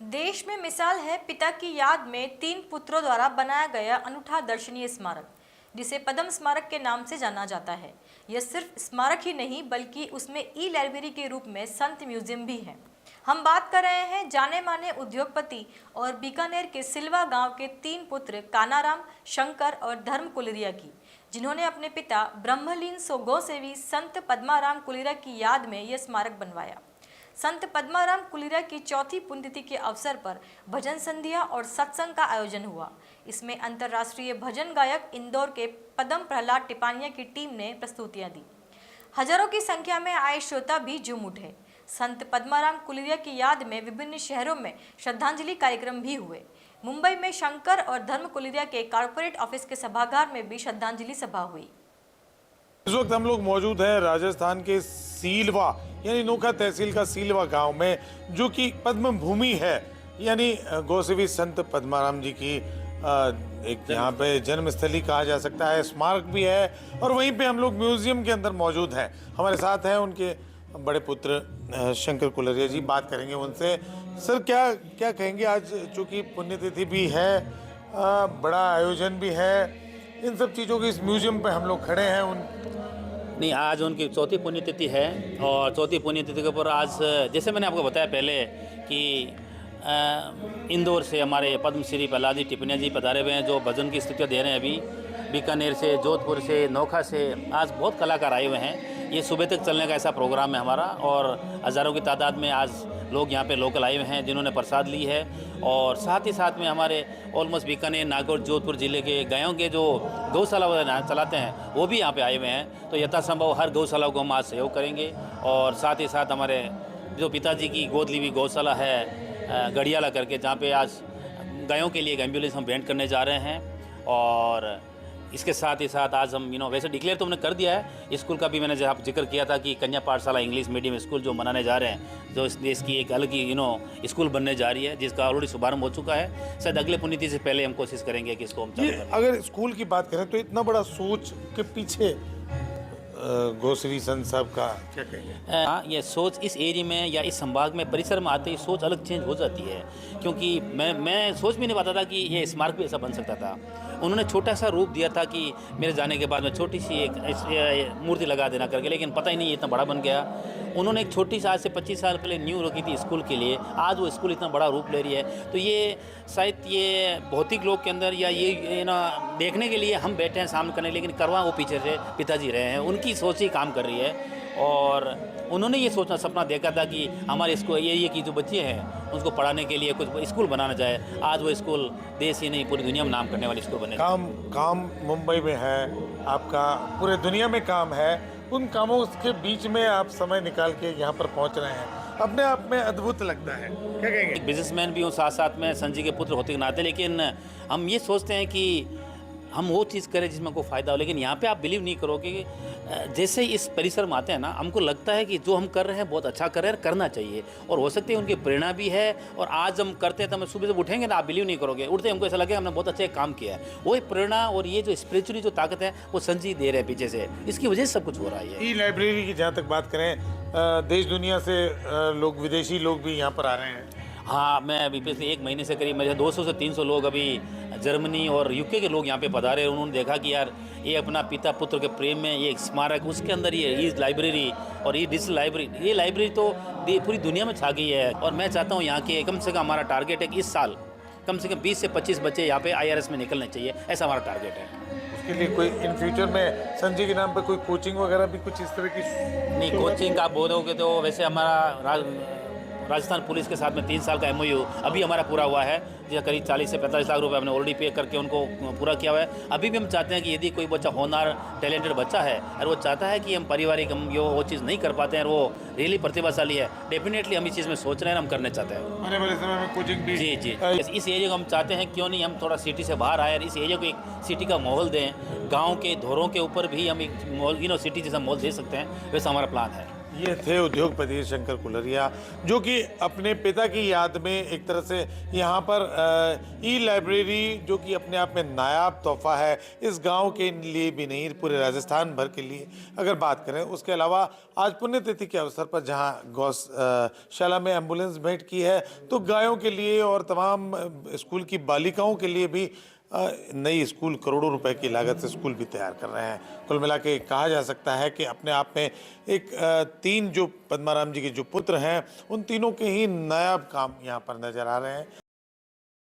देश में मिसाल है पिता की याद में 3 पुत्रों द्वारा बनाया गया अनूठा दर्शनीय स्मारक, जिसे पद्म स्मारक के नाम से जाना जाता है। यह सिर्फ स्मारक ही नहीं बल्कि उसमें ई लाइब्रेरी के रूप में संत म्यूजियम भी है। हम बात कर रहे हैं जाने माने उद्योगपति और बीकानेर के सिलवा गांव के 3 पुत्र कानाराम, शंकर और धर्म कुलरिया की, जिन्होंने अपने पिता ब्रह्मलीन गोसेवी संत पद्माराम कुलरिया की याद में यह स्मारक बनवाया। संत पद्माराम कुलरिया की चौथी पुण्यतिथि के अवसर पर भजन संध्या और सत्संग का आयोजन हुआ। इसमें अंतर्राष्ट्रीय भजन गायक इंदौर के पद्म प्रहलाद टिपानिया की टीम ने प्रस्तुतियां दी। हजारों की संख्या में आए श्रोता भी झूम उठे। संत पद्माराम कुलरिया की याद में विभिन्न शहरों में श्रद्धांजलि कार्यक्रम भी हुए। मुंबई में शंकर और धर्म कुलरिया के कॉर्पोरेट ऑफिस के सभागार में भी श्रद्धांजलि सभा हुई। इस वक्त हम लोग मौजूद हैं राजस्थान के सीलवा यानी नोखा तहसील का सीलवा गांव में, जो कि पद्म भूमि है, यानी गोसेवी संत पद्माराम जी की एक यहाँ पे जन्मस्थली कहा जा सकता है, स्मारक भी है। और वहीं पे हम लोग म्यूजियम के अंदर मौजूद हैं। हमारे साथ हैं उनके बड़े पुत्र शंकर कुलरिया जी, बात करेंगे उनसे। सर, क्या क्या कहेंगे? आज चूँकि पुण्यतिथि भी है, बड़ा आयोजन भी है, इन सब चीज़ों की इस म्यूजियम पे हम लोग खड़े हैं। नहीं, आज उनकी चौथी पुण्यतिथि है और चौथी पुण्यतिथि के ऊपर आज, जैसे मैंने आपको बताया पहले कि इंदौर से हमारे पद्मश्री प्रहलाद टिपानिया जी पधारे हुए हैं, जो भजन की स्तुतियाँ दे रहे हैं। अभी बीकानेर से, जोधपुर से, नोखा से आज बहुत कलाकार आए हुए हैं। ये सुबह तक चलने का ऐसा प्रोग्राम है हमारा, और हज़ारों की तादाद में आज लोग यहाँ पे लोकल आए हुए हैं जिन्होंने प्रसाद ली है। और साथ ही साथ में हमारे ऑलमोस्ट बीकानेर, नागौर, जोधपुर ज़िले के गायों के जो गौशाला चलाते हैं वो भी यहाँ पे आए हुए हैं। तो यथासंभव हर गौशाला को हम आज सहयोग करेंगे। और साथ ही साथ हमारे जो पिताजी की गोद ली हुई गौशाला है गढ़ियाला करके, जहाँ पे आज गायों के लिए एक एम्बुलेंस हम भेंट करने जा रहे हैं। और इसके साथ ही साथ आज हम वैसे डिक्लेयर तो हमने कर दिया है, स्कूल का भी मैंने जब जिक्र किया था कि कन्या पाठशाला इंग्लिश मीडियम स्कूल जो बनाने जा रहे हैं, जो इस देश की एक अलग ही स्कूल बनने जा रही है, जिसका ऑलरेडी शुभारंभ हो चुका है। शायद अगले पुण्यतिथि से पहले हम कोशिश करेंगे कि इसको हम चालू करें। अगर स्कूल की बात करें तो इतना बड़ा सोच के पीछे गोसेवी संत साहब का क्या कहेंगे? हाँ, ये सोच इस एरिया में या इस संभाग में, परिसर में आते ही सोच अलग चेंज हो जाती है। क्योंकि मैं सोच भी नहीं पाता था कि ये स्मारक भी ऐसा बन सकता था। उन्होंने छोटा सा रूप दिया था कि मेरे जाने के बाद में छोटी सी एक मूर्ति लगा देना करके, लेकिन पता ही नहीं ये इतना बड़ा बन गया। उन्होंने एक छोटी सी, आज से 25 साल पहले न्यू रखी थी स्कूल के लिए, आज वो स्कूल इतना बड़ा रूप ले रही है। तो ये शायद ये भौतिक लोग के अंदर या ये देखने के लिए हम बैठे हैं सामने करने, लेकिन करवा वो पीछे से पिताजी रहे हैं, उनकी सोच ही काम कर रही है। और उन्होंने ये सोचना सपना देखा था कि हमारे स्कूल एरिया की जो बच्चे हैं उनको पढ़ाने के लिए कुछ स्कूल बनाना जाए। आज वो स्कूल देश ही नहीं पूरी दुनिया में नाम करने वाले स्कूल बने। काम मुंबई में है आपका, पूरे दुनिया में काम है, उन कामों के बीच में आप समय निकाल के यहाँ पर पहुँच रहे हैं, अपने आप में अद्भुत लगता है। क्या कहेंगे? एक बिजनेसमैन भी हूँ, साथ साथ में संत जी के पुत्र होते के नाते, लेकिन हम ये सोचते हैं कि हम वो चीज़ करें जिसमें कोई फ़ायदा हो। लेकिन यहाँ पे आप बिलीव नहीं करोगे कि जैसे इस परिसर में आते हैं ना, हमको लगता है कि जो हम कर रहे हैं बहुत अच्छा कर रहे हैं, करना चाहिए। और हो सकती है उनकी प्रेरणा भी है। और आज हम करते हैं तो हम सुबह जब उठेंगे ना, आप बिलीव नहीं करोगे, उठते हमको ऐसा लगेगा हमने बहुत अच्छा काम किया है। वो एक प्रेरणा और ये जो स्पिरिचुअली जो ताकत है वो संत जी दे रहे हैं पीछे से, इसकी वजह से सब कुछ हो रहा है। ई लाइब्रेरी की जहाँ तक बात करें, देश दुनिया से लोग, विदेशी लोग भी यहाँ पर आ रहे हैं। हाँ, मैं अभी पिछले 1 महीने से करीब मेरे 200 से 300 लोग अभी जर्मनी और यूके के लोग यहाँ पे पधारे। उन्होंने देखा कि यार ये अपना पिता पुत्र के प्रेम में ये एक स्मारक, उसके अंदर ये लाइब्रेरी और ये डिजिटल लाइब्रेरी, ये लाइब्रेरी तो पूरी दुनिया में छा गई है। और मैं चाहता हूँ यहाँ के कम से कम, हमारा टारगेट है कि इस साल कम से कम 20 से 25 बच्चे यहाँ पे IRS में निकलने चाहिए, ऐसा हमारा टारगेट है। उसके लिए कोई इन फ्यूचर में संत जी के नाम पर कोई कोचिंग वगैरह भी कुछ इस तरह की? नहीं, कोचिंग का बोलोगे तो वैसे हमारा राजस्थान पुलिस के साथ में 3 साल का MOU अभी हमारा पूरा हुआ है, जिसका करीब 40 से 45 लाख रुपए हमने ऑलरेडी पे करके उनको पूरा किया हुआ है। अभी भी हम चाहते हैं कि यदि कोई बच्चा होनहार टैलेंटेड बच्चा है और वो चाहता है कि हम पारिवारिक हम वो चीज़ नहीं कर पाते हैं और वो रियली प्रतिभाशाली है, डेफिनेटली हम इस चीज़ में सोच रहे हैं, हम करने चाहते हैं आने वाले समय में कोचिंग भी। जी जी, इस एरिया को हम चाहते हैं, क्यों नहीं हम थोड़ा सिटी से बाहर आए और इस एरिया को एक सिटी का माहौल दें। गाँव के धोरों के ऊपर भी हम एक सिटी जैसा माहौल दे सकते हैं, वैसा हमारा प्लान है। ये थे उद्योगपति शंकर कुलरिया, जो कि अपने पिता की याद में एक तरह से यहाँ पर ई लाइब्रेरी, जो कि अपने आप में नायाब तोहफा है इस गांव के लिए भी नहीं, पूरे राजस्थान भर के लिए अगर बात करें। उसके अलावा आज पुण्यतिथि के अवसर पर जहां गौशाला में एम्बुलेंस भेंट की है, तो गायों के लिए और तमाम स्कूल की बालिकाओं के लिए भी नई स्कूल करोड़ों रुपए की लागत से स्कूल भी तैयार कर रहे हैं। कुल मिला के कहा जा सकता है कि अपने आप में एक तीन जो पद्माराम जी के जो पुत्र हैं, उन तीनों के ही नायाब काम यहाँ पर नजर आ रहे हैं।